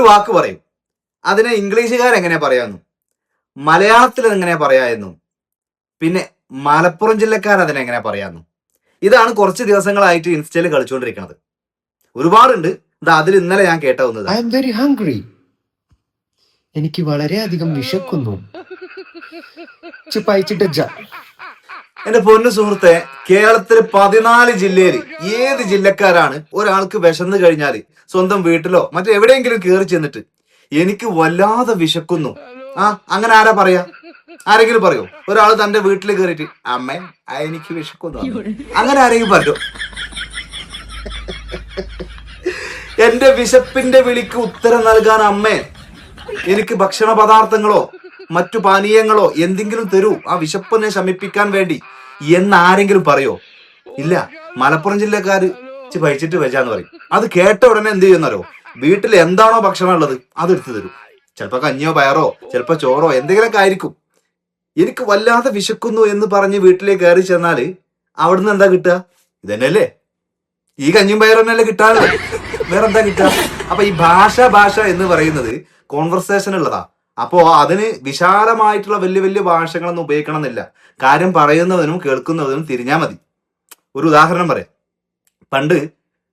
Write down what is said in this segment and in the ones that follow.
വാക്ക് പറയും, അതിനെ ഇംഗ്ലീഷുകാരെങ്ങനെ പറയാമെന്നും മലയാളത്തിൽ എങ്ങനെ പറയാമെന്നും പിന്നെ മലപ്പുറം ജില്ലക്കാർ അതിനെങ്ങനെ പറയാമെന്നും ഇതാണ് കുറച്ച് ദിവസങ്ങളായിട്ട് ഇൻസ്റ്റയിൽ കളിച്ചുകൊണ്ടിരിക്കുന്നത്. ഒരുപാടുണ്ട്. അതിൽ ഇന്നലെ ഞാൻ കേട്ട ഒന്നത്, ഐ ആം വെരി ഹംഗ്രി, എനിക്ക് വളരെയധികം വിശക്കുന്നു. എന്റെ പൊന്നു സുഹൃത്തെ, കേരളത്തില് 14 ജില്ലയിൽ ഏത് ജില്ലക്കാരാണ് ഒരാൾക്ക് വിശന്നു കഴിഞ്ഞാൽ സ്വന്തം വീട്ടിലോ മറ്റെവിടെയെങ്കിലും കയറി ചെന്നിട്ട് എനിക്ക് വല്ലാതെ വിശക്കുന്നു, അങ്ങനെ ആരാ പറയാ? ആരെങ്കിലും പറയോ? ഒരാൾ തന്റെ വീട്ടിൽ കയറിയിട്ട് അമ്മേ എനിക്ക് വിശക്കുന്നു, അങ്ങനെ ആരെങ്കിലും പറയോ? എന്റെ വിശപ്പിന്റെ വിളിക്ക് ഉത്തരം നൽകാൻ അമ്മേ എനിക്ക് ഭക്ഷണ പദാർത്ഥങ്ങളോ മറ്റു പാനീയങ്ങളോ എന്തെങ്കിലും തരൂ, ആ വിശപ്പിനെ ശമിപ്പിക്കാൻ വേണ്ടി എന്നാരെങ്കിലും പറയോ? ഇല്ല. മലപ്പുറം ജില്ലക്കാര് കഴിച്ചിട്ട് വെച്ചാന്ന് പറയും. അത് കേട്ട ഉടനെ എന്ത് ചെയ്യുന്നറിയോ? വീട്ടിൽ എന്താണോ ഭക്ഷണം ഉള്ളത് അത് എടുത്തു തരും. ചിലപ്പോ കഞ്ഞിയോ പയറോ ചിലപ്പോ ചോറോ എന്തെങ്കിലുമൊക്കെ ആയിരിക്കും. എനിക്ക് വല്ലാതെ വിശക്കുന്നു എന്ന് പറഞ്ഞ് വീട്ടിലേക്ക് കയറി ചെന്നാല് അവിടുന്ന് എന്താ കിട്ടുക? ഇതന്നെയല്ലേ, ഈ കഞ്ഞിയും പയറന്നല്ലേ കിട്ടാറുള്ളത്, വേറെന്താ കിട്ടുക? അപ്പൊ ഈ ഭാഷ എന്ന് പറയുന്നത് കോൺവെർസേഷൻ ഉള്ളതാ. അപ്പോ അതിന് വിശാലമായിട്ടുള്ള വലിയ വലിയ ഭാഷകളൊന്നും ഉപയോഗിക്കണം എന്നില്ല. കാര്യം പറയുന്നവനും കേൾക്കുന്നവനും തിരിഞ്ഞാൽ മതി. ഒരു ഉദാഹരണം പറയാം. പണ്ട്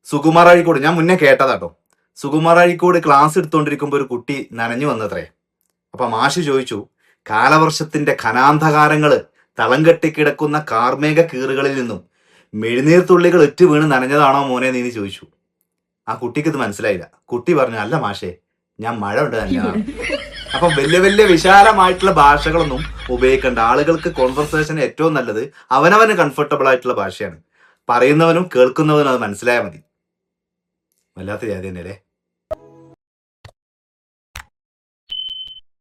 സുകുമാർ അഴീക്കോട്, ഞാൻ മുന്നേ കേട്ടതാട്ടോ, സുകുമാർ അഴീക്കോട് ക്ലാസ് എടുത്തുകൊണ്ടിരിക്കുമ്പോൾ ഒരു കുട്ടി നനഞ്ഞു വന്നത്രേ. അപ്പൊ മാഷ് ചോദിച്ചു, കാലവർഷത്തിന്റെ ഖനാന്ധകാരങ്ങള് തളം കെട്ടിക്കിടക്കുന്ന കാർമേഘ കീറുകളിൽ നിന്നും മെഴുനീർത്തുള്ളികൾ ഒറ്റ വീണ് നനഞ്ഞതാണോ മോനെ നീ ചോദിച്ചു. ആ കുട്ടിക്ക് ഇത് മനസ്സിലായില്ല. കുട്ടി പറഞ്ഞു, അല്ല മാഷേ, ഞാൻ മഴ ഉണ്ട് തന്നെയാണ്. അപ്പൊ വലിയ വലിയ വിശാലമായിട്ടുള്ള ഭാഷകളൊന്നും ഉപയോഗിക്കേണ്ട. ആളുകൾക്ക് കോൺവെർസേഷൻ ഏറ്റവും നല്ലത് അവനവന് കംഫർട്ടബിൾ ആയിട്ടുള്ള ഭാഷയാണ്. പറയുന്നവനും കേൾക്കുന്നവനും അത് മനസ്സിലായാൽ മതി. വല്ലാത്ത ജാതി തന്നെയല്ലേ.